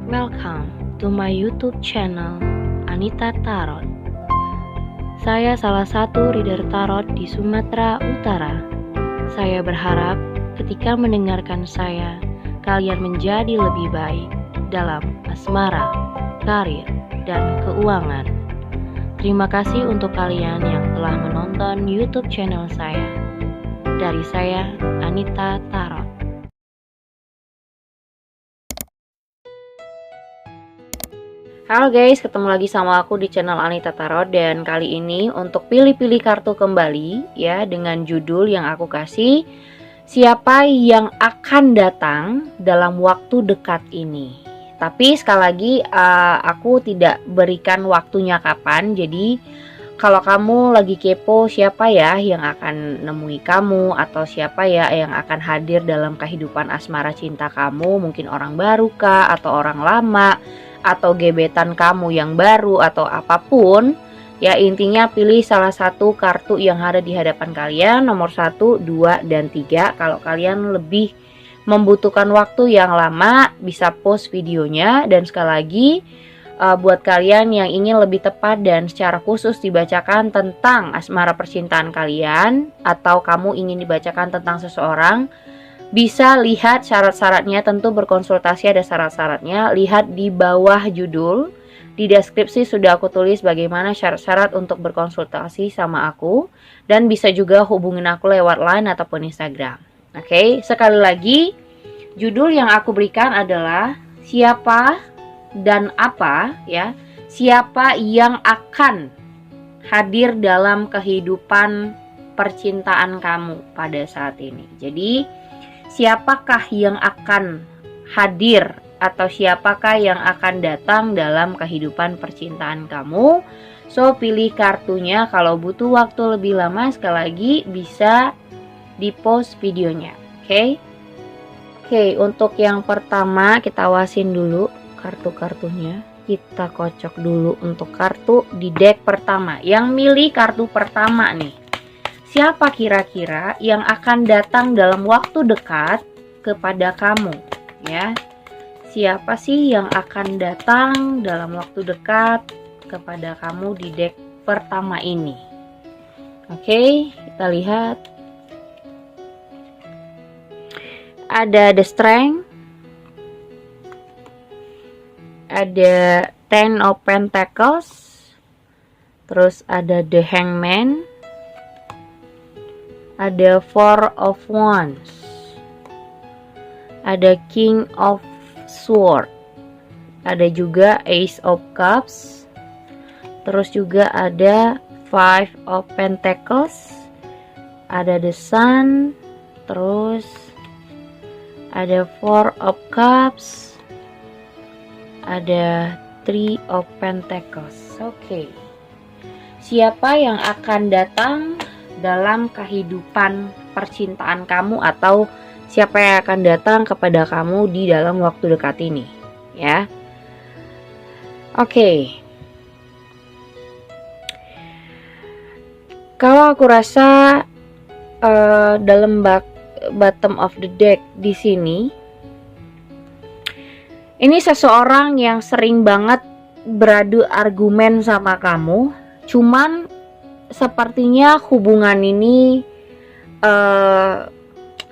Welcome to my YouTube channel, Anita Tarot. Saya salah satu reader tarot di Sumatera Utara. Saya berharap ketika mendengarkan saya, kalian menjadi lebih baik dalam asmara, karir, dan keuangan. Terima kasih untuk kalian yang telah menonton YouTube channel saya. Dari saya, Anita Tarot. Halo guys, ketemu lagi sama aku di channel Anita Tarot. Dan kali ini untuk pilih-pilih kartu kembali ya, dengan judul yang aku kasih, siapa yang akan datang dalam waktu dekat ini. Tapi sekali lagi aku tidak berikan waktunya kapan. Jadi kalau kamu lagi kepo siapa ya yang akan nemui kamu, atau siapa ya yang akan hadir dalam kehidupan asmara cinta kamu, mungkin orang baru kah, atau orang lama, atau gebetan kamu yang baru, atau apapun ya, intinya pilih salah satu kartu yang ada di hadapan kalian, nomor 1, 2, dan 3. Kalau kalian lebih membutuhkan waktu yang lama, bisa pause videonya. Dan sekali lagi buat kalian yang ingin lebih tepat dan secara khusus dibacakan tentang asmara percintaan kalian, atau kamu ingin dibacakan tentang seseorang, bisa lihat syarat-syaratnya. Tentu berkonsultasi, ada syarat-syaratnya. Lihat di bawah judul, di deskripsi sudah aku tulis bagaimana syarat-syarat untuk berkonsultasi sama aku. Dan bisa juga hubungin aku lewat line ataupun Instagram. Oke, sekali lagi judul yang aku berikan adalah siapa dan apa ya, siapa yang akan hadir dalam kehidupan percintaan kamu pada saat ini. Jadi siapakah yang akan hadir atau siapakah yang akan datang dalam kehidupan percintaan kamu? So, pilih kartunya. Kalau butuh waktu lebih lama, sekali lagi bisa di pause videonya. Oke, untuk yang pertama kita awasin dulu kartu-kartunya. Kita kocok dulu untuk kartu di deck pertama. Yang milih kartu pertama nih, siapa kira-kira yang akan datang dalam waktu dekat kepada kamu ya? Siapa sih yang akan datang dalam waktu dekat kepada kamu di deck pertama ini? Oke, kita lihat. Ada The Strength, ada Ten of Pentacles, terus ada The Hangman, ada Four of Wands, ada King of Swords, ada juga Ace of Cups, terus juga ada Five of Pentacles, ada The Sun, terus ada Four of Cups, ada Three of Pentacles. Oke. Siapa yang akan datang dalam kehidupan percintaan kamu, atau siapa yang akan datang kepada kamu di dalam waktu dekat ini ya? Oke. Kalau aku rasa dalam bottom of the deck di sini, ini seseorang yang sering banget beradu argumen sama kamu, cuman sepertinya hubungan ini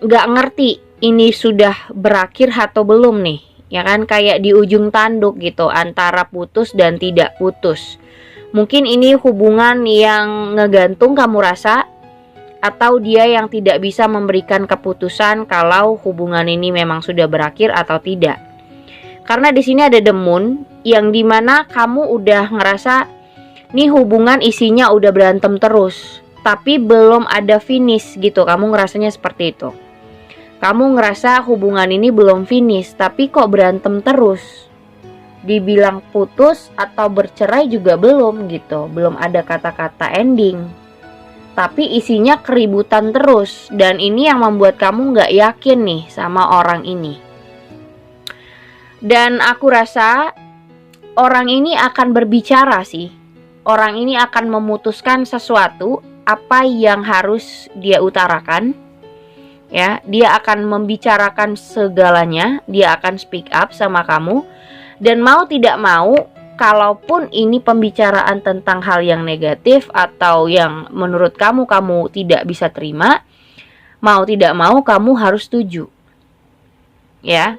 gak ngerti ini sudah berakhir atau belum nih, ya kan? Kayak di ujung tanduk gitu, antara putus dan tidak putus. Mungkin ini hubungan yang ngegantung kamu rasa, atau dia yang tidak bisa memberikan keputusan kalau hubungan ini memang sudah berakhir atau tidak. Karena di sini ada The Moon, yang dimana kamu udah ngerasa nih hubungan isinya udah berantem terus, tapi belum ada finish gitu. Kamu ngerasanya seperti itu. Kamu ngerasa hubungan ini belum finish, tapi kok berantem terus. Dibilang putus atau bercerai juga belum gitu. Belum ada kata-kata ending, tapi isinya keributan terus. Dan ini yang membuat kamu gak yakin nih sama orang ini. Dan aku rasa orang ini akan berbicara sih. Orang ini akan memutuskan sesuatu, apa yang harus dia utarakan. Ya, dia akan membicarakan segalanya, dia akan speak up sama kamu. Dan mau tidak mau, kalaupun ini pembicaraan tentang hal yang negatif atau yang menurut kamu tidak bisa terima, mau tidak mau kamu harus setuju. Ya.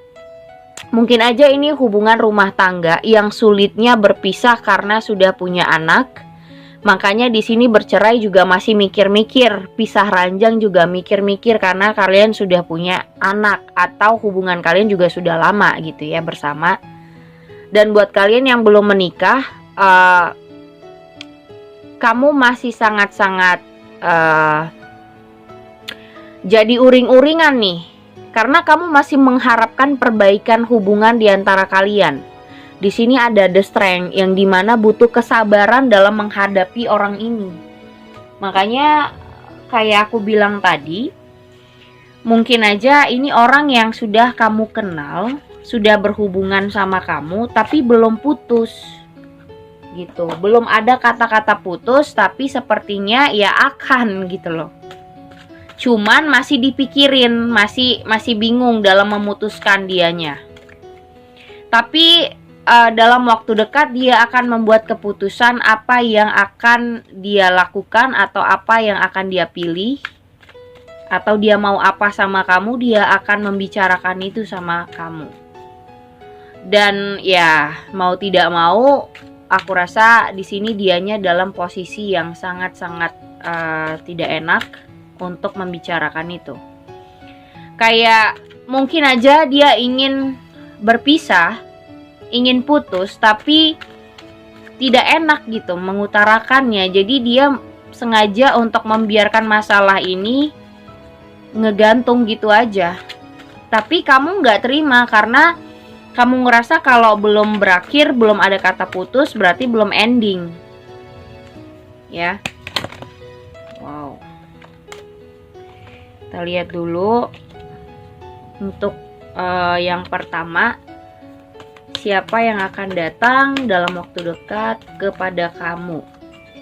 Mungkin aja ini hubungan rumah tangga yang sulitnya berpisah karena sudah punya anak. Makanya di sini bercerai juga masih mikir-mikir, pisah ranjang juga mikir-mikir karena kalian sudah punya anak atau hubungan kalian juga sudah lama gitu ya bersama. Dan buat kalian yang belum menikah, kamu masih sangat-sangat jadi uring-uringan nih. Karena kamu masih mengharapkan perbaikan hubungan di antara kalian. Di sini ada the strength yang dimana butuh kesabaran dalam menghadapi orang ini. Makanya kayak aku bilang tadi, mungkin aja ini orang yang sudah kamu kenal, sudah berhubungan sama kamu, tapi belum putus. Gitu. Belum ada kata-kata putus, tapi sepertinya ya akan gitu loh. Cuman masih dipikirin, masih bingung dalam memutuskan dianya. Tapi dalam waktu dekat dia akan membuat keputusan apa yang akan dia lakukan atau apa yang akan dia pilih. Atau dia mau apa sama kamu, dia akan membicarakan itu sama kamu. Dan ya, mau tidak mau, aku rasa di sini dianya dalam posisi yang sangat-sangat tidak enak untuk membicarakan itu. Kayak mungkin aja dia ingin berpisah, ingin putus, tapi tidak enak gitu mengutarakannya. Jadi dia sengaja untuk membiarkan masalah ini ngegantung gitu aja. Tapi kamu nggak terima karena kamu ngerasa kalau belum berakhir, belum ada kata putus, berarti belum ending. Ya. Wow. Kita lihat dulu untuk yang pertama, siapa yang akan datang dalam waktu dekat kepada kamu.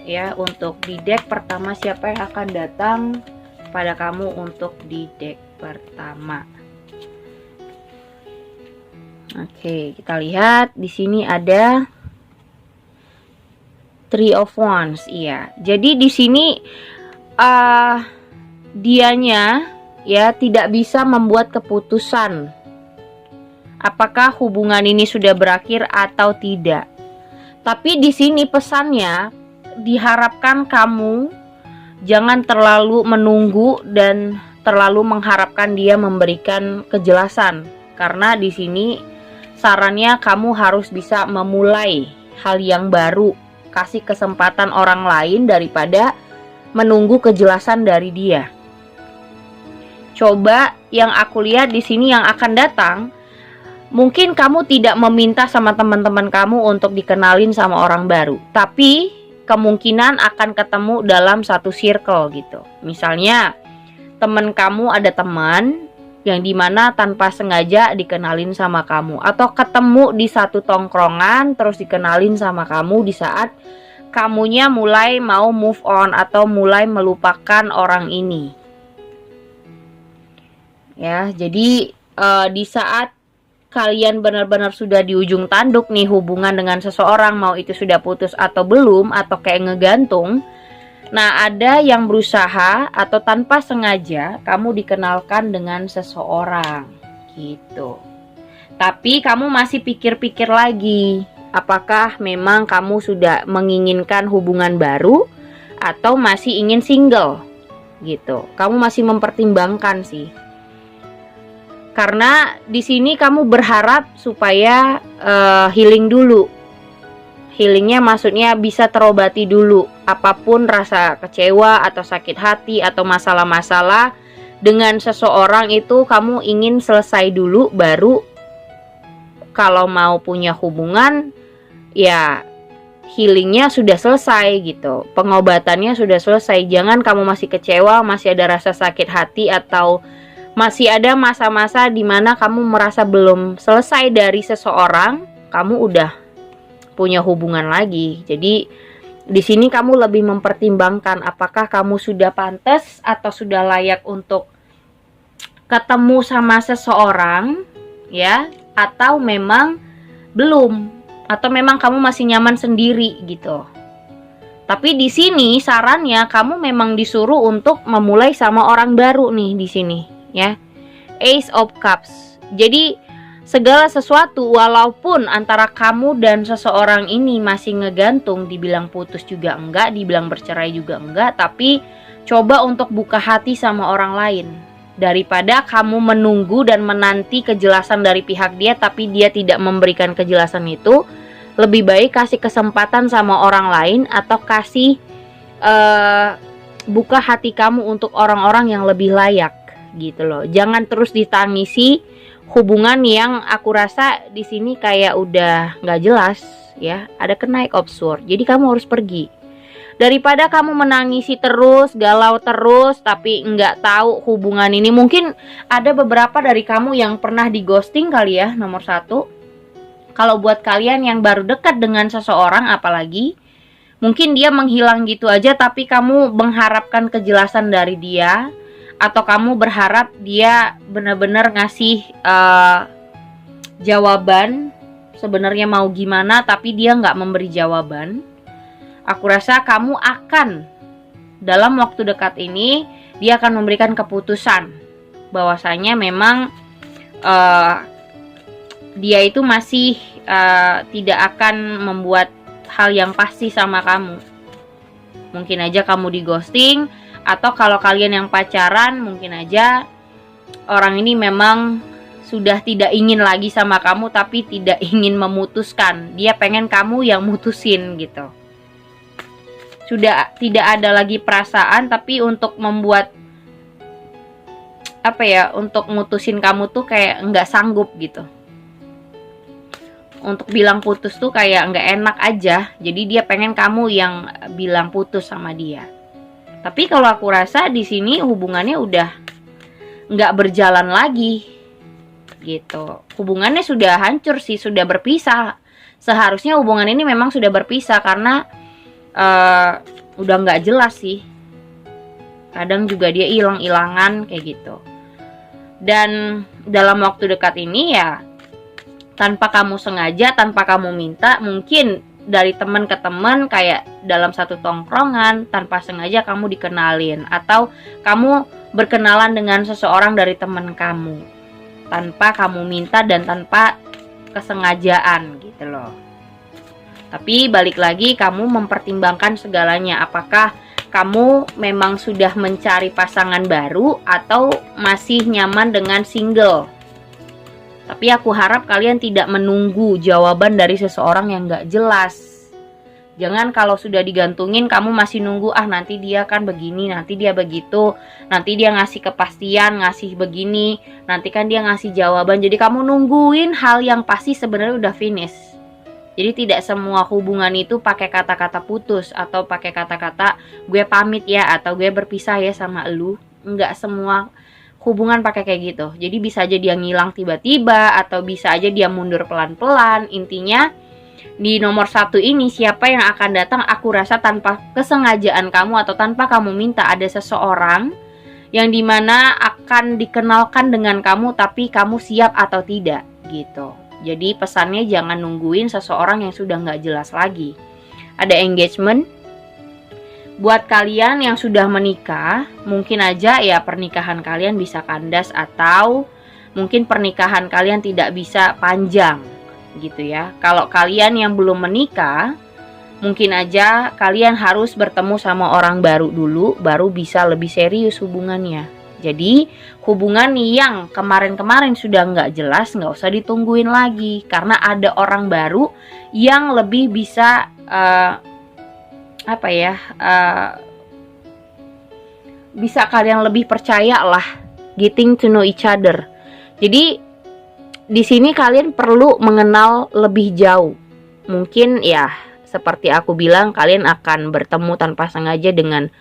Ya, untuk di deck pertama siapa yang akan datang pada kamu untuk di deck pertama. Oke, kita lihat di sini ada Three of Wands. Iya. Jadi di sini dianya ya tidak bisa membuat keputusan apakah hubungan ini sudah berakhir atau tidak. Tapi di sini pesannya diharapkan kamu jangan terlalu menunggu dan terlalu mengharapkan dia memberikan kejelasan, karena di sini sarannya kamu harus bisa memulai hal yang baru, kasih kesempatan orang lain daripada menunggu kejelasan dari dia. Coba yang aku lihat di sini yang akan datang, mungkin kamu tidak meminta sama teman-teman kamu untuk dikenalin sama orang baru, tapi kemungkinan akan ketemu dalam satu circle gitu. Misalnya teman kamu ada teman yang dimana tanpa sengaja dikenalin sama kamu, atau ketemu di satu tongkrongan terus dikenalin sama kamu di saat kamunya mulai mau move on atau mulai melupakan orang ini. Ya, jadi di saat kalian benar-benar sudah di ujung tanduk nih hubungan dengan seseorang, mau itu sudah putus atau belum, atau kayak ngegantung. Nah, ada yang berusaha atau tanpa sengaja kamu dikenalkan dengan seseorang gitu. Tapi kamu masih pikir-pikir lagi, apakah memang kamu sudah menginginkan hubungan baru atau masih ingin single gitu. Kamu masih mempertimbangkan sih. Karena di sini kamu berharap supaya healing dulu. Healingnya maksudnya bisa terobati dulu. Apapun rasa kecewa atau sakit hati atau masalah-masalah dengan seseorang itu kamu ingin selesai dulu, baru kalau mau punya hubungan ya healingnya sudah selesai gitu. Pengobatannya sudah selesai. Jangan kamu masih kecewa, masih ada rasa sakit hati, atau masih ada masa-masa dimana kamu merasa belum selesai dari seseorang, kamu udah punya hubungan lagi. Jadi di sini kamu lebih mempertimbangkan apakah kamu sudah pantas atau sudah layak untuk ketemu sama seseorang, ya, atau memang belum, atau memang kamu masih nyaman sendiri gitu. Tapi di sini sarannya kamu memang disuruh untuk memulai sama orang baru nih di sini, ya. Ace of Cups. Jadi segala sesuatu walaupun antara kamu dan seseorang ini masih ngegantung, dibilang putus juga enggak, dibilang bercerai juga enggak, tapi coba untuk buka hati sama orang lain. Daripada kamu menunggu dan menanti kejelasan dari pihak dia tapi dia tidak memberikan kejelasan itu, lebih baik kasih kesempatan sama orang lain atau kasih buka hati kamu untuk orang-orang yang lebih layak gitu loh. Jangan terus ditangisi hubungan yang aku rasa di sini kayak udah nggak jelas ya. Ada kenaik of sword. Jadi kamu harus pergi. Daripada kamu menangisi terus, galau terus, tapi nggak tahu hubungan ini. Mungkin ada beberapa dari kamu yang pernah di ghosting kali ya, nomor 1. Kalau buat kalian yang baru dekat dengan seseorang apalagi, mungkin dia menghilang gitu aja tapi kamu mengharapkan kejelasan dari dia, atau kamu berharap dia benar-benar ngasih jawaban sebenarnya mau gimana tapi dia nggak memberi jawaban. Aku rasa kamu akan dalam waktu dekat ini dia akan memberikan keputusan bahwasanya memang dia itu masih tidak akan membuat hal yang pasti sama kamu. Mungkin aja kamu di ghosting, atau kalau kalian yang pacaran mungkin aja orang ini memang sudah tidak ingin lagi sama kamu tapi tidak ingin memutuskan. Dia pengen kamu yang mutusin gitu. Sudah tidak ada lagi perasaan, tapi untuk membuat untuk mutusin kamu tuh kayak nggak sanggup gitu. Untuk bilang putus tuh kayak nggak enak aja. Jadi dia pengen kamu yang bilang putus sama dia. Tapi kalau aku rasa di sini hubungannya udah nggak berjalan lagi gitu. Hubungannya sudah hancur sih, sudah berpisah. Seharusnya hubungan ini memang sudah berpisah karena udah nggak jelas sih. Kadang juga dia hilang-hilangan kayak gitu. Dan dalam waktu dekat ini ya tanpa kamu sengaja, tanpa kamu minta, mungkin dari teman ke teman kayak dalam satu tongkrongan tanpa sengaja kamu dikenalin, atau kamu berkenalan dengan seseorang dari teman kamu tanpa kamu minta dan tanpa kesengajaan gitu loh. Tapi balik lagi kamu mempertimbangkan segalanya, apakah kamu memang sudah mencari pasangan baru atau masih nyaman dengan single. Tapi aku harap kalian tidak menunggu jawaban dari seseorang yang gak jelas. Jangan kalau sudah digantungin kamu masih nunggu, nanti dia kan begini, nanti dia begitu, nanti dia ngasih kepastian, ngasih begini, nanti kan dia ngasih jawaban. Jadi kamu nungguin hal yang pasti sebenarnya udah finish. Jadi tidak semua hubungan itu pakai kata-kata putus atau pakai kata-kata gue pamit ya atau gue berpisah ya sama elu. Enggak semua hubungan pakai kayak gitu. Jadi bisa aja dia ngilang tiba-tiba atau bisa aja dia mundur pelan-pelan. Intinya di nomor 1 ini siapa yang akan datang, aku rasa tanpa kesengajaan kamu atau tanpa kamu minta ada seseorang yang dimana akan dikenalkan dengan kamu tapi kamu siap atau tidak gitu. Jadi pesannya jangan nungguin seseorang yang sudah nggak jelas lagi. Ada engagement. Buat kalian yang sudah menikah, mungkin aja ya pernikahan kalian bisa kandas atau mungkin pernikahan kalian tidak bisa panjang gitu ya. Kalau kalian yang belum menikah, mungkin aja kalian harus bertemu sama orang baru dulu, baru bisa lebih serius hubungannya. Jadi hubungan yang kemarin-kemarin sudah nggak jelas, nggak usah ditungguin lagi. Karena ada orang baru yang lebih bisa bisa kalian lebih percaya lah, getting to know each other. Jadi di sini kalian perlu mengenal lebih jauh. Mungkin ya seperti aku bilang, kalian akan bertemu tanpa sengaja dengan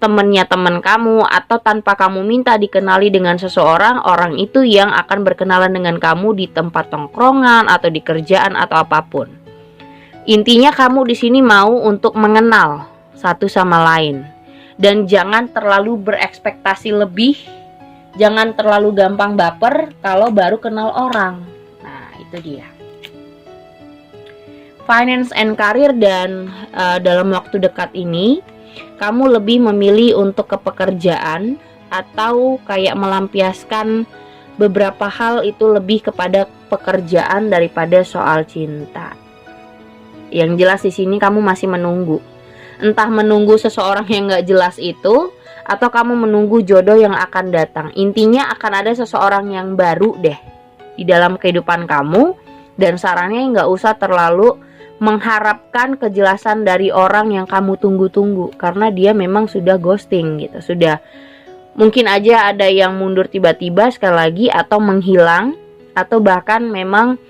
temennya teman kamu, atau tanpa kamu minta dikenali dengan seseorang, orang itu yang akan berkenalan dengan kamu di tempat tongkrongan atau di kerjaan atau apapun. Intinya kamu di sini mau untuk mengenal satu sama lain dan jangan terlalu berekspektasi lebih, jangan terlalu gampang baper kalau baru kenal orang. Nah, itu dia. finance and career, dan dalam waktu dekat ini kamu lebih memilih untuk ke pekerjaan atau kayak melampiaskan beberapa hal itu lebih kepada pekerjaan daripada soal cinta. Yang jelas di sini kamu masih menunggu. Entah menunggu seseorang yang gak jelas itu, atau kamu menunggu jodoh yang akan datang. Intinya akan ada seseorang yang baru deh di dalam kehidupan kamu. Dan sarannya gak usah terlalu mengharapkan kejelasan dari orang yang kamu tunggu-tunggu, karena dia memang sudah ghosting gitu. Sudah, mungkin aja ada yang mundur tiba-tiba sekali lagi, atau menghilang, atau bahkan memang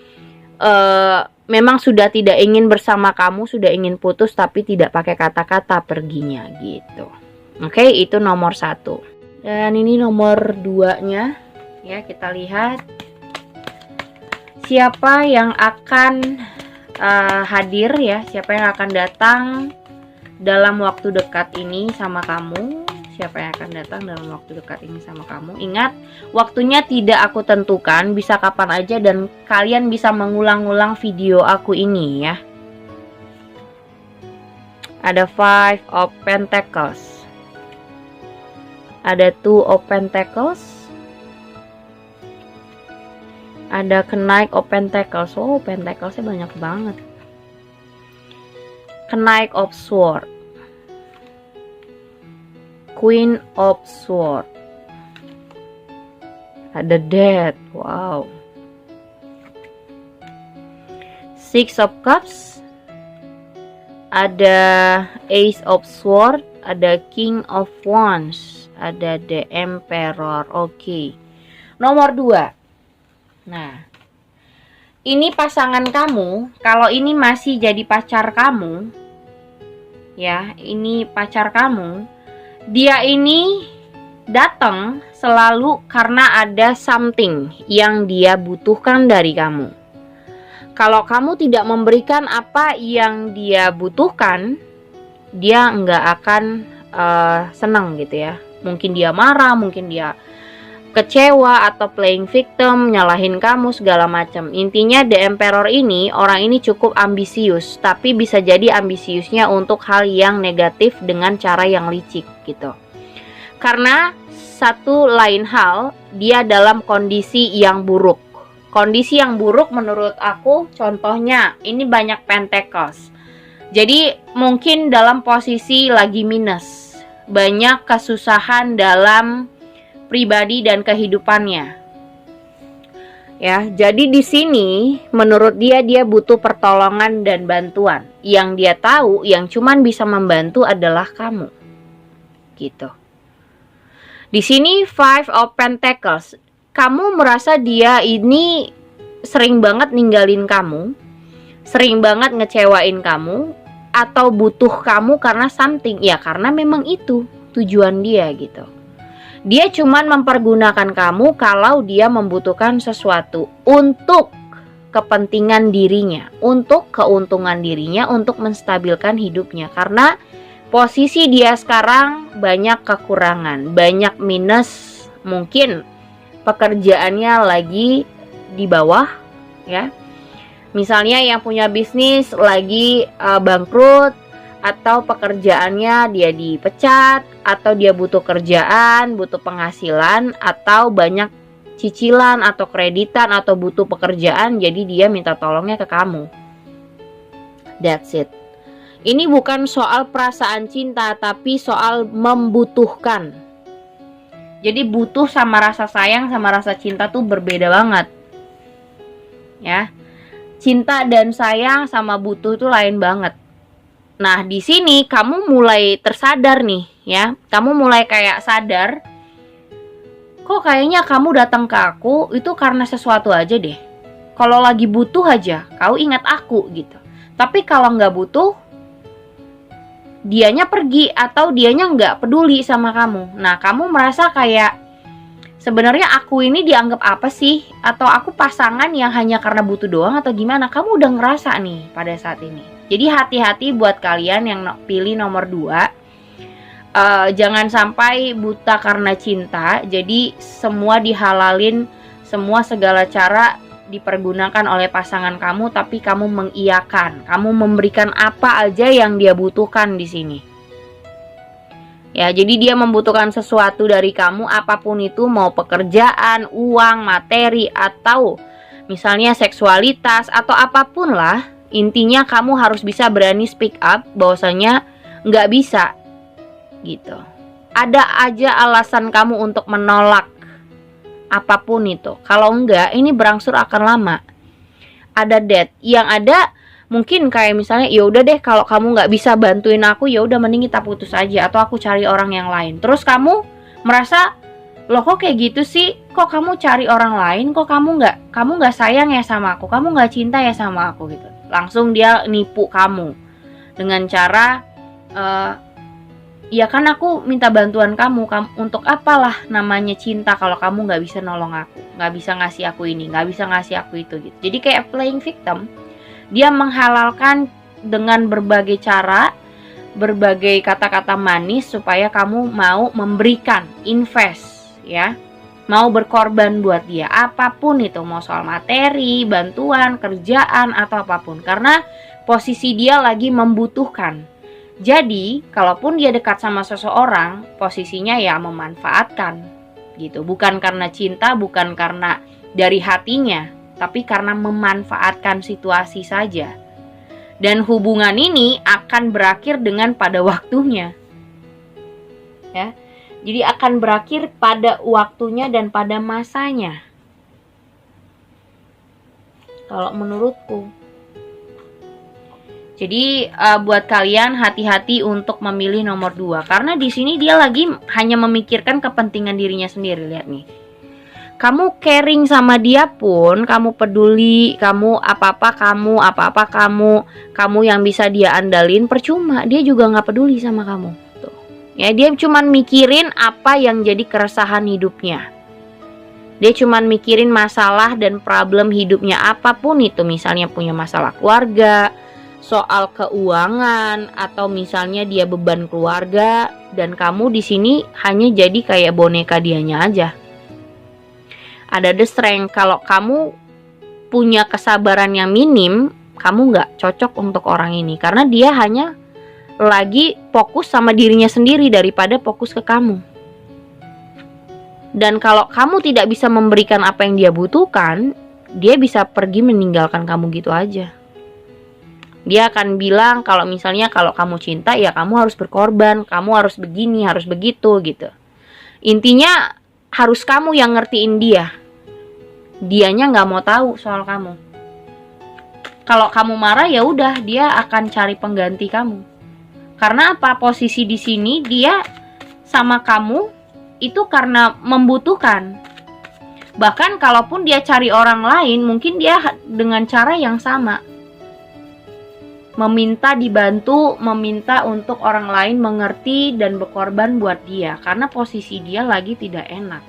memang sudah tidak ingin bersama kamu, sudah ingin putus tapi tidak pakai kata-kata perginya gitu. Oke, itu nomor 1. Dan ini nomor 2-nya. Ya, kita lihat siapa yang akan hadir ya, siapa yang akan datang dalam waktu dekat ini sama kamu. Siapa yang akan datang dalam waktu dekat ini sama kamu. Ingat, waktunya tidak aku tentukan, bisa kapan aja, dan kalian bisa mengulang-ulang video aku ini ya. Ada 5 of Pentacles, ada 2 of Pentacles, ada Knight of Pentacles. Oh, Pentaclesnya banyak banget. Knight of Sword, Queen of Sword, ada Death. Wow. 6 of Cups, ada Ace of Sword, ada King of Wands, ada The Emperor. Oke. Nomor 2. Nah, ini pasangan kamu. Kalau ini masih jadi pacar kamu, ya, ini pacar kamu. Dia ini datang selalu karena ada something yang dia butuhkan dari kamu. Kalau kamu tidak memberikan apa yang dia butuhkan, dia nggak akan senang gitu ya. Mungkin dia marah, mungkin dia kecewa, atau playing victim, nyalahin kamu segala macam. Intinya The Emperor ini, orang ini cukup ambisius, tapi bisa jadi ambisiusnya untuk hal yang negatif dengan cara yang licik gitu. Karena satu lain hal, dia dalam kondisi yang buruk. Kondisi yang buruk menurut aku, contohnya ini banyak Pentacles. Jadi mungkin dalam posisi lagi minus, banyak kesusahan dalam pribadi dan kehidupannya. Ya, jadi di sini menurut dia butuh pertolongan dan bantuan. Yang dia tahu yang cuman bisa membantu adalah kamu. Gitu. Di sini 5 of Pentacles. Kamu merasa dia ini sering banget ninggalin kamu, sering banget ngecewain kamu, atau butuh kamu karena something. Ya, karena memang itu tujuan dia gitu. Dia cuman mempergunakan kamu kalau dia membutuhkan sesuatu untuk kepentingan dirinya, untuk keuntungan dirinya, untuk menstabilkan hidupnya. Karena posisi dia sekarang banyak kekurangan, banyak minus, mungkin pekerjaannya lagi di bawah ya. Misalnya yang punya bisnis lagi bangkrut, atau pekerjaannya dia dipecat, atau dia butuh kerjaan, butuh penghasilan, atau banyak cicilan atau kreditan, atau butuh pekerjaan, jadi dia minta tolongnya ke kamu. That's it. Ini bukan soal perasaan cinta, tapi soal membutuhkan. Jadi butuh sama rasa sayang sama rasa cinta tuh berbeda banget. Ya. Cinta dan sayang sama butuh itu lain banget. Nah, di sini kamu mulai tersadar nih, ya. Kamu mulai kayak sadar, kok kayaknya kamu datang ke aku itu karena sesuatu aja deh. Kalau lagi butuh aja, kau ingat aku gitu. Tapi kalau nggak butuh, dianya pergi atau dianya nggak peduli sama kamu. Nah, kamu merasa kayak sebenarnya aku ini dianggap apa sih? Atau aku pasangan yang hanya karena butuh doang atau gimana? Kamu udah ngerasa nih pada saat ini. Jadi hati-hati buat kalian yang pilih nomor 2. Jangan sampai buta karena cinta. Jadi semua dihalalin, semua segala cara dipergunakan oleh pasangan kamu, tapi kamu mengiyakan, kamu memberikan apa aja yang dia butuhkan di sini. Ya, jadi dia membutuhkan sesuatu dari kamu, apapun itu, mau pekerjaan, uang, materi, atau misalnya seksualitas, atau apapun lah. Intinya kamu harus bisa berani speak up bahwasanya nggak bisa gitu. Ada aja alasan kamu untuk menolak apapun itu. Kalau enggak, ini berangsur akan lama. Ada dead. Yang ada mungkin kayak misalnya, ya udah deh, kalau kamu nggak bisa bantuin aku, ya udah mending kita putus aja, atau aku cari orang yang lain. Terus kamu merasa, loh kok kayak gitu sih? Kok kamu cari orang lain? Kok kamu nggak sayang ya sama aku? Kamu nggak cinta ya sama aku gitu? Langsung dia nipu kamu dengan cara, ya kan aku minta bantuan kamu untuk apalah namanya cinta kalau kamu nggak bisa nolong aku, nggak bisa ngasih aku ini, nggak bisa ngasih aku itu gitu. Jadi kayak playing victim. Dia menghalalkan dengan berbagai cara, berbagai kata-kata manis supaya kamu mau memberikan, invest ya, mau berkorban buat dia, apapun itu, mau soal materi, bantuan, kerjaan, atau apapun, karena posisi dia lagi membutuhkan. Jadi kalaupun dia dekat sama seseorang, posisinya ya memanfaatkan gitu, bukan karena cinta, bukan karena dari hatinya, tapi karena memanfaatkan situasi saja. Dan hubungan ini akan berakhir dengan pada waktunya. Ya. Jadi akan berakhir pada waktunya dan pada masanya. Kalau menurutku. Jadi buat kalian hati-hati untuk memilih nomor 2, karena di sini dia lagi hanya memikirkan kepentingan dirinya sendiri. Lihat nih. Kamu caring sama dia pun, kamu peduli, kamu apa-apa kamu yang bisa dia andalin, percuma, dia juga nggak peduli sama kamu. Tuh. Ya, dia cuman mikirin apa yang jadi keresahan hidupnya. Dia cuman mikirin masalah dan problem hidupnya, apapun itu, misalnya punya masalah keluarga, soal keuangan, atau misalnya dia beban keluarga, dan kamu di sini hanya jadi kayak boneka dianya aja. Ada the strength. Kalau kamu punya kesabaran yang minim, kamu nggak cocok untuk orang ini, karena dia hanya lagi fokus sama dirinya sendiri daripada fokus ke kamu. Dan kalau kamu tidak bisa memberikan apa yang dia butuhkan, dia bisa pergi meninggalkan kamu gitu aja. Dia akan bilang kalau misalnya kalau kamu cinta, ya kamu harus berkorban, kamu harus begini, harus begitu gitu. Intinya harus kamu yang ngertiin dia. Dianya nggak mau tahu soal kamu. Kalau kamu marah, ya udah, dia akan cari pengganti kamu. Karena apa? Posisi di sini dia sama kamu itu karena membutuhkan. Bahkan kalaupun dia cari orang lain, mungkin dia dengan cara yang sama. Meminta dibantu, meminta untuk orang lain mengerti dan berkorban buat dia, karena posisi dia lagi tidak enak.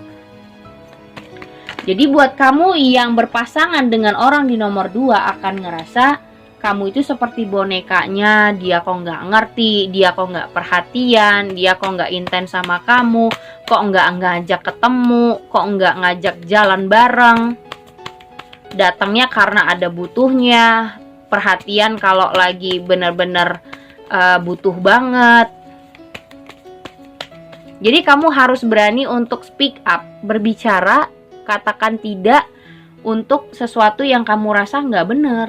Jadi buat kamu yang berpasangan dengan orang di nomor 2 akan ngerasa kamu itu seperti bonekanya, dia kok nggak ngerti, dia kok nggak perhatian, dia kok nggak intens sama kamu, kok nggak ngajak ketemu, kok nggak ngajak jalan bareng. Datangnya karena ada butuhnya, perhatian kalau lagi bener-bener butuh banget. Jadi kamu harus berani untuk speak up, berbicara, katakan tidak untuk sesuatu yang kamu rasa nggak bener.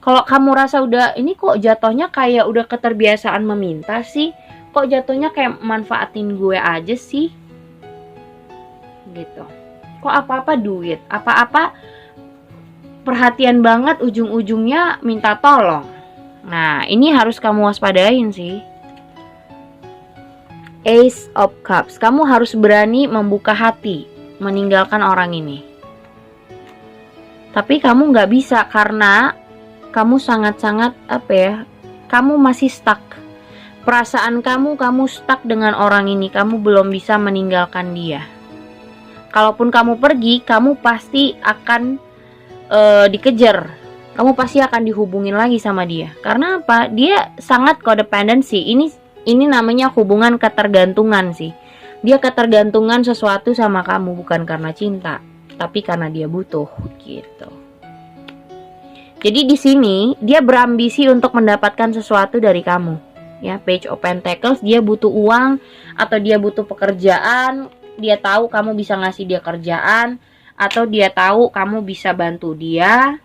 Kalau kamu rasa udah, ini kok jatuhnya kayak udah keterbiasaan meminta sih, kok jatuhnya kayak manfaatin gue aja sih, gitu. Kok apa-apa duit, apa-apa perhatian banget, ujung-ujungnya minta tolong. Nah, ini harus kamu waspadain sih. Ace of Cups, kamu harus berani membuka hati, meninggalkan orang ini. Tapi kamu nggak bisa karena kamu sangat-sangat kamu masih stuck. Perasaan kamu stuck dengan orang ini, kamu belum bisa meninggalkan dia. Kalaupun kamu pergi, kamu pasti akan dikejar. Kamu pasti akan dihubungin lagi sama dia. Karena apa? Dia sangat codependency. Ini namanya hubungan ketergantungan sih. Dia ketergantungan sesuatu sama kamu, bukan karena cinta. tapi karena dia butuh gitu. Jadi di sini dia berambisi untuk mendapatkan sesuatu dari kamu. Ya, Page of Pentacles, dia butuh uang atau dia butuh pekerjaan, dia tahu kamu bisa ngasih dia kerjaan atau dia tahu kamu bisa bantu dia.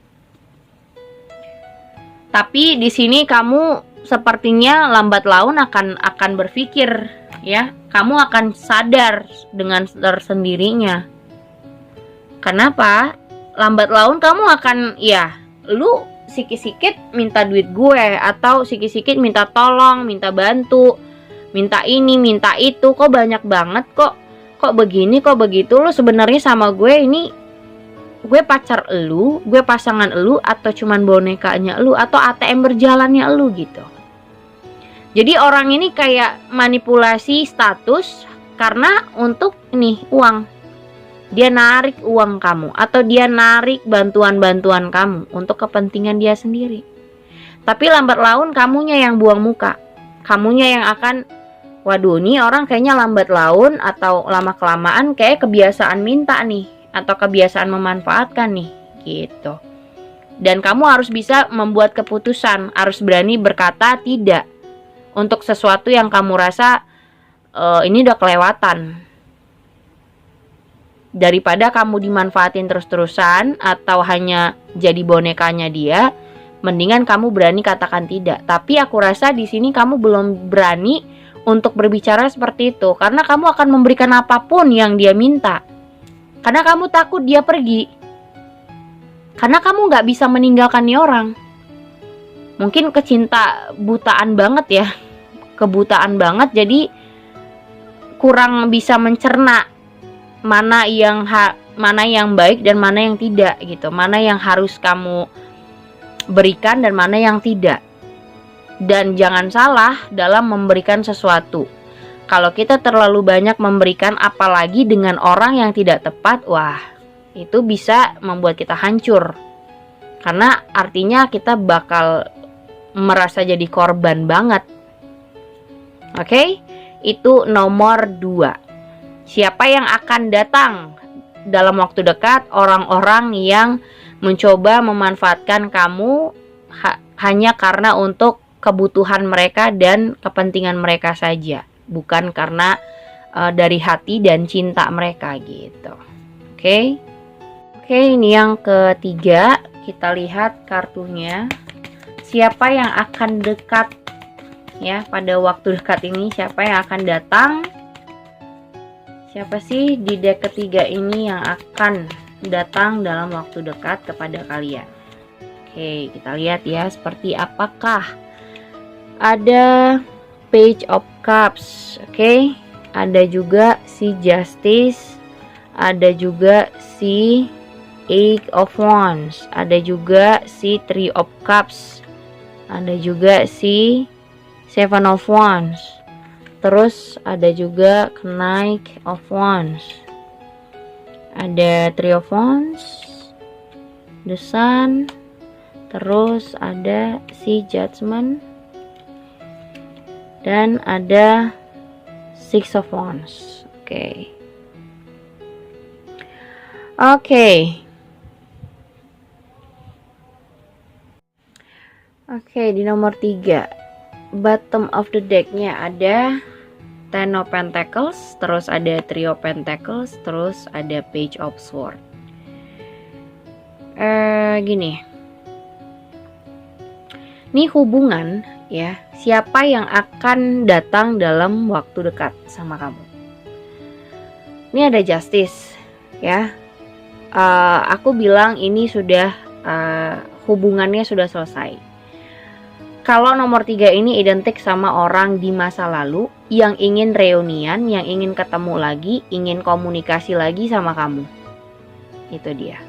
Tapi di sini kamu sepertinya lambat laun akan berpikir, ya. Kamu akan sadar dengan tersendirinya. Kenapa? Lambat laun kamu akan, ya, lu sikit-sikit minta duit gue, atau sikit-sikit minta tolong, minta bantu, minta ini, minta itu, kok banyak banget, kok begini, kok begitu. Lu sebenarnya sama gue ini, gue pacar elu, gue pasangan elu, atau cuman bonekanya elu, atau ATM berjalannya elu gitu. Jadi orang ini kayak manipulasi status karena untuk nih uang. Dia narik uang kamu atau dia narik bantuan-bantuan kamu untuk kepentingan dia sendiri. Tapi lambat laun kamunya yang buang muka. Kamunya yang akan, waduh, nih orang kayaknya lambat laun atau lama-kelamaan kayak kebiasaan minta nih, atau kebiasaan memanfaatkan nih gitu. Dan kamu harus bisa membuat keputusan, harus berani berkata tidak untuk sesuatu yang kamu rasa ini udah kelewatan. Daripada kamu dimanfaatin terus-terusan atau hanya jadi bonekanya dia, mendingan kamu berani katakan tidak. Tapi aku rasa di sini kamu belum berani untuk berbicara seperti itu, karena kamu akan memberikan apapun yang dia minta. Karena kamu takut dia pergi. Karena kamu gak bisa meninggalkan nih orang. Mungkin kecinta butaan banget ya. Kebutaan banget, jadi kurang bisa mencerna mana yang baik dan mana yang tidak gitu. Mana yang harus kamu berikan dan mana yang tidak. Dan jangan salah dalam memberikan sesuatu. Kalau kita terlalu banyak memberikan, apalagi dengan orang yang tidak tepat, wah, itu bisa membuat kita hancur. Karena artinya kita bakal merasa jadi korban banget. Oke? Itu nomor 2. Siapa yang akan datang dalam waktu dekat? Orang-orang yang mencoba memanfaatkan kamu hanya karena untuk kebutuhan mereka dan kepentingan mereka saja, bukan karena dari hati dan cinta mereka gitu. Oke, ini yang ketiga. Kita lihat kartunya. Siapa yang akan dekat ya pada waktu dekat ini? Siapa yang akan datang? Siapa sih di deck ketiga ini yang akan datang dalam waktu dekat kepada kalian? Oke, kita lihat ya seperti apakah. Ada Page of Cups, oke. Ada juga si Justice, ada juga si Eight of Wands, ada juga si Three of Cups, ada juga si Seven of Wands. Terus ada juga Knight of Wands, ada Three of Wands, The Sun, terus ada si Judgment, dan ada Six of Wands. Oke, di nomor 3 bottom of the deck-nya ada Ten of Pentacles, terus ada Three of Pentacles, terus ada Page of Swords. Gini. Ini hubungan ya, siapa yang akan datang dalam waktu dekat sama kamu. Ini ada Justice ya. Aku bilang ini sudah hubungannya sudah selesai. Kalau nomor 3 ini identik sama orang di masa lalu yang ingin reunian, yang ingin ketemu lagi, ingin komunikasi lagi sama kamu. Itu dia.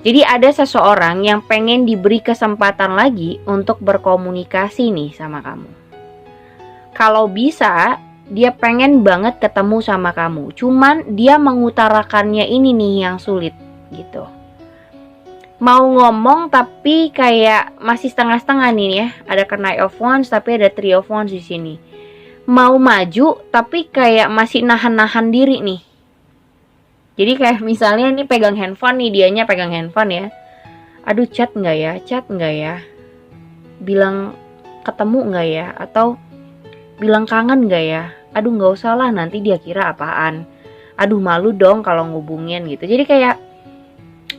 Jadi ada seseorang yang pengen diberi kesempatan lagi untuk berkomunikasi nih sama kamu. Kalau bisa, dia pengen banget ketemu sama kamu. Cuman dia mengutarakannya ini nih yang sulit gitu. Mau ngomong tapi kayak masih setengah-setengah nih ya. Ada Knight of Wands tapi ada Three of Wands di sini. Mau maju tapi kayak masih nahan-nahan diri nih. Jadi kayak misalnya ini pegang handphone nih, dianya pegang handphone ya. Aduh, chat nggak ya, bilang ketemu nggak ya, atau bilang kangen nggak ya. Aduh, nggak usah lah, nanti dia kira apaan. Aduh, malu dong kalau ngubungin gitu. Jadi kayak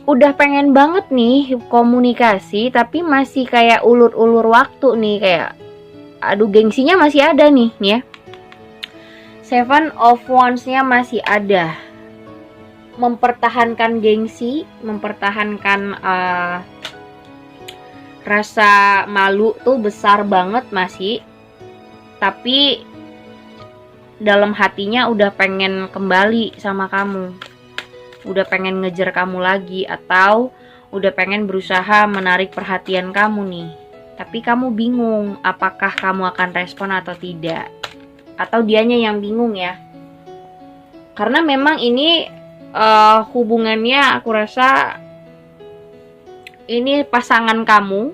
udah pengen banget nih komunikasi, tapi masih kayak ulur-ulur waktu nih, kayak aduh, gengsinya masih ada nih ya. Seven of Wands-nya masih ada. Mempertahankan gengsi, mempertahankan rasa malu tuh besar banget masih. Tapi dalam hatinya udah pengen kembali sama kamu. Udah pengen ngejar kamu lagi, atau udah pengen berusaha menarik perhatian kamu nih. Tapi kamu bingung apakah kamu akan respon atau tidak. Atau dianya yang bingung ya. Karena memang ini hubungannya aku rasa ini pasangan kamu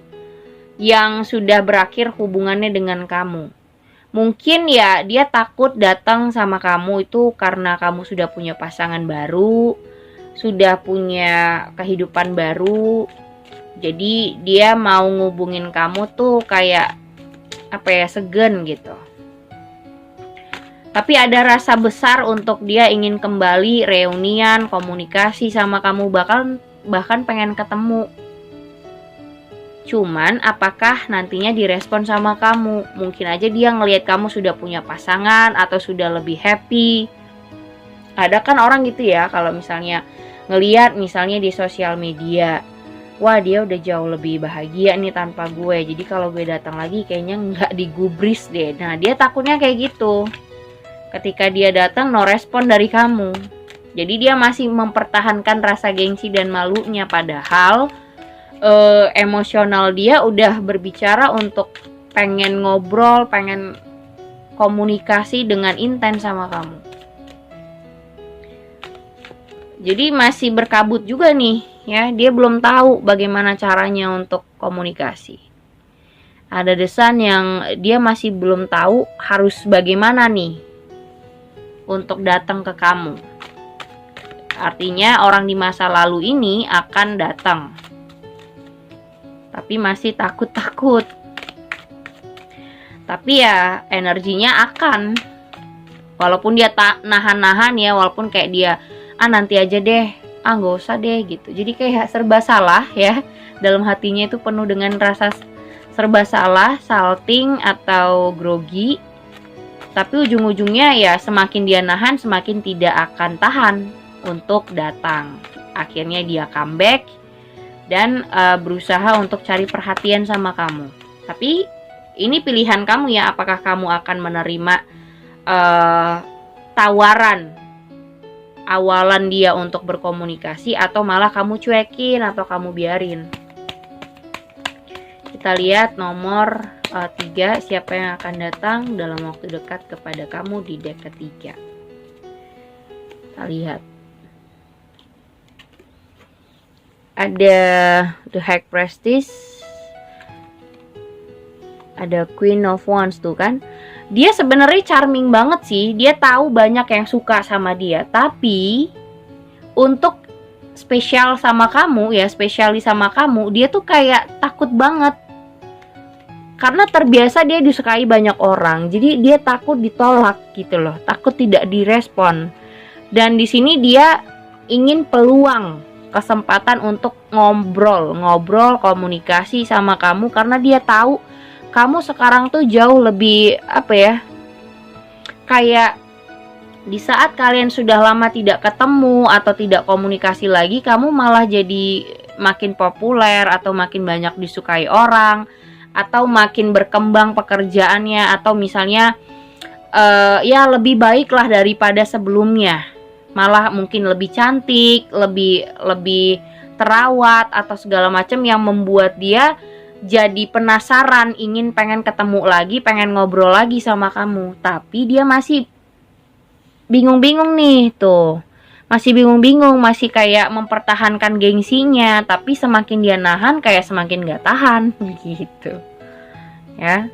yang sudah berakhir hubungannya dengan kamu. Mungkin ya dia takut datang sama kamu itu karena kamu sudah punya pasangan baru, sudah punya kehidupan baru. Jadi dia mau ngubungin kamu tuh kayak apa ya, segan gitu. Tapi ada rasa besar untuk dia ingin kembali reunian, komunikasi sama kamu, bahkan pengen ketemu. Cuman apakah nantinya direspon sama kamu? Mungkin aja dia ngelihat kamu sudah punya pasangan atau sudah lebih happy. Ada kan orang gitu ya, kalau misalnya ngelihat misalnya di sosial media, wah dia udah jauh lebih bahagia nih tanpa gue, jadi kalau gue datang lagi kayaknya nggak digubris deh. Nah dia takutnya kayak gitu. Ketika dia datang no respon dari kamu, jadi dia masih mempertahankan rasa gengsi dan malunya, padahal emosional dia udah berbicara untuk pengen ngobrol, pengen komunikasi dengan intens sama kamu. Jadi masih berkabut juga nih ya, dia belum tahu bagaimana caranya untuk komunikasi. Ada desan yang dia masih belum tahu harus bagaimana nih untuk datang ke kamu. Artinya orang di masa lalu ini akan datang, tapi masih takut-takut. Tapi ya energinya akan, walaupun dia tak nahan-nahan ya, walaupun kayak dia nanti aja deh, nggak usah deh gitu. Jadi kayak serba salah ya, dalam hatinya itu penuh dengan rasa serba salah, salting atau grogi. Tapi ujung-ujungnya ya semakin dia nahan, semakin tidak akan tahan untuk datang. Akhirnya dia comeback dan berusaha untuk cari perhatian sama kamu. Tapi ini pilihan kamu ya, apakah kamu akan menerima tawaran awalan dia untuk berkomunikasi, atau malah kamu cuekin atau kamu biarin. Kita lihat nomor 3, siapa yang akan datang dalam waktu dekat kepada kamu di deck ketiga. Kita lihat. Ada The High Priestess, ada Queen of Wands tuh kan. Dia sebenarnya charming banget sih. Dia tahu banyak yang suka sama dia, tapi untuk spesial sama kamu ya, spesialis sama kamu, dia tuh kayak takut banget. Karena terbiasa dia disukai banyak orang, jadi dia takut ditolak gitu loh, takut tidak direspon. Dan di sini dia ingin peluang, kesempatan untuk ngobrol, komunikasi sama kamu, karena dia tahu kamu sekarang tuh jauh lebih apa ya, kayak di saat kalian sudah lama tidak ketemu atau tidak komunikasi lagi, kamu malah jadi makin populer atau makin banyak disukai orang, atau makin berkembang pekerjaannya, atau misalnya ya lebih baik lah daripada sebelumnya, malah mungkin lebih cantik, lebih terawat atau segala macam, yang membuat dia jadi penasaran, pengen ketemu lagi, pengen ngobrol lagi sama kamu. Tapi dia masih bingung-bingung nih tuh, masih bingung-bingung, masih kayak mempertahankan gengsinya. Tapi semakin dia nahan, kayak semakin gak tahan gitu ya.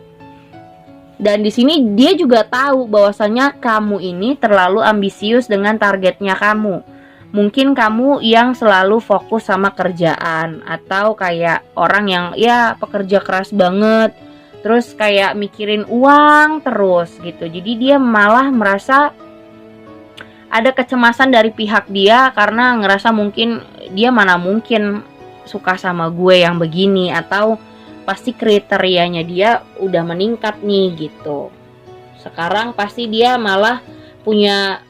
Dan di sini dia juga tahu bahwasanya kamu ini terlalu ambisius dengan targetnya kamu. Mungkin kamu yang selalu fokus sama kerjaan, atau kayak orang yang ya pekerja keras banget, terus kayak mikirin uang terus gitu. Jadi dia malah merasa ada kecemasan dari pihak dia karena ngerasa mungkin dia mana mungkin suka sama gue yang begini, atau pasti kriterianya dia udah meningkat nih gitu. Sekarang pasti dia malah punya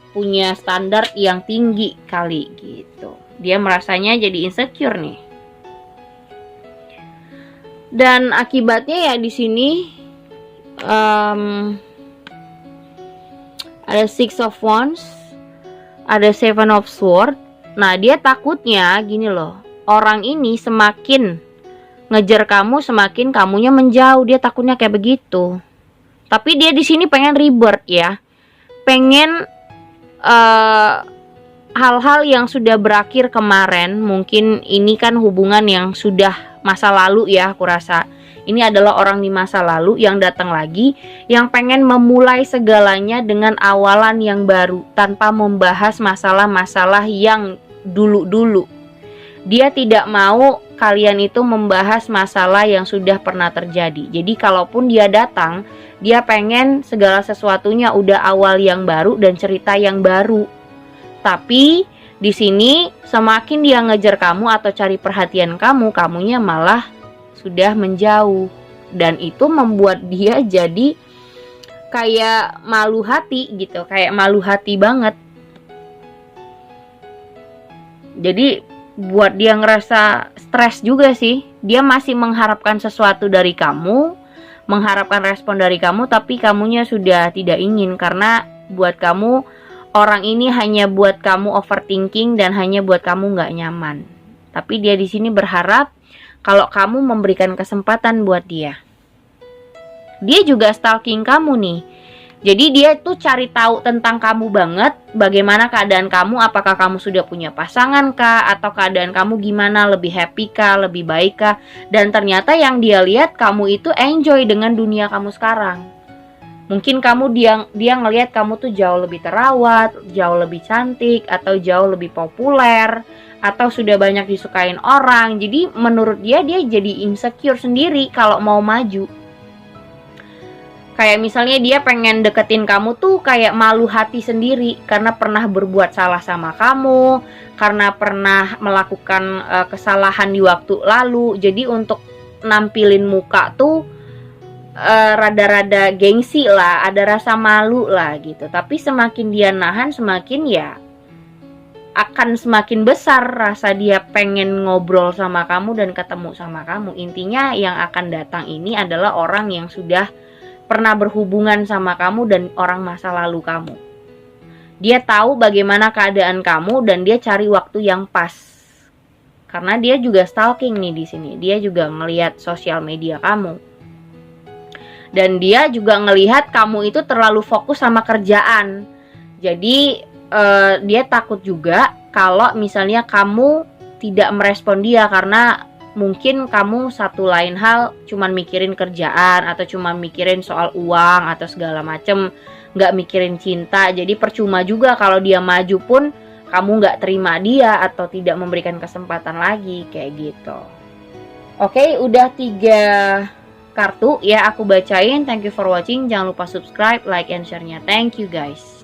standar yang tinggi kali gitu. Dia merasanya jadi insecure nih. Dan akibatnya ya di sini ada Six of Wands, ada Seven of Swords. Nah, dia takutnya gini loh. Orang ini semakin ngejar kamu, semakin kamunya menjauh. Dia takutnya kayak begitu. Tapi dia di sini pengen rebirth ya. Pengen hal-hal yang sudah berakhir kemarin. Mungkin ini kan hubungan yang sudah masa lalu ya, aku rasa. Ini adalah orang di masa lalu yang datang lagi, yang pengen memulai segalanya dengan awalan yang baru, tanpa membahas masalah-masalah yang dulu-dulu. Dia tidak mau kalian itu membahas masalah yang sudah pernah terjadi. Jadi kalaupun dia datang, dia pengen segala sesuatunya udah awal yang baru dan cerita yang baru. Tapi di sini semakin dia ngejar kamu atau cari perhatian kamu, kamunya malah sudah menjauh. Dan itu membuat dia jadi kayak malu hati gitu, kayak malu hati banget. Jadi buat dia ngerasa stres juga sih. Dia masih mengharapkan sesuatu dari kamu, mengharapkan respon dari kamu, tapi kamunya sudah tidak ingin. Karena buat kamu, orang ini hanya buat kamu overthinking dan hanya buat kamu nggak nyaman. Tapi dia di sini berharap kalau kamu memberikan kesempatan buat dia. Dia juga stalking kamu nih. Jadi dia tuh cari tahu tentang kamu banget, bagaimana keadaan kamu, apakah kamu sudah punya pasangan kah, atau keadaan kamu gimana, lebih happy kah, lebih baik kah. Dan ternyata yang dia lihat, kamu itu enjoy dengan dunia kamu sekarang. Mungkin dia ngelihat kamu tuh jauh lebih terawat, jauh lebih cantik, atau jauh lebih populer, atau sudah banyak disukain orang. Jadi menurut dia jadi insecure sendiri kalau mau maju. Kayak misalnya dia pengen deketin kamu tuh kayak malu hati sendiri karena pernah berbuat salah sama kamu, karena pernah melakukan kesalahan di waktu lalu. Jadi untuk nampilin muka tuh rada-rada gengsi lah, ada rasa malu lah gitu. Tapi semakin dia nahan, semakin ya akan semakin besar rasa dia pengen ngobrol sama kamu dan ketemu sama kamu. Intinya yang akan datang ini adalah orang yang sudah pernah berhubungan sama kamu dan orang masa lalu kamu. Dia tahu bagaimana keadaan kamu dan dia cari waktu yang pas. Karena dia juga stalking nih di sini. Dia juga ngelihat sosial media kamu. Dan dia juga ngelihat kamu itu terlalu fokus sama kerjaan. Jadi dia takut juga kalau misalnya kamu tidak merespon dia karena mungkin kamu satu lain hal cuman mikirin kerjaan atau cuman mikirin soal uang atau segala macem, nggak mikirin cinta. Jadi percuma juga kalau dia maju pun kamu nggak terima dia atau tidak memberikan kesempatan lagi kayak gitu. Oke, udah 3 kartu ya aku bacain. Thank you for watching. Jangan lupa subscribe, like, and share-nya. Thank you guys.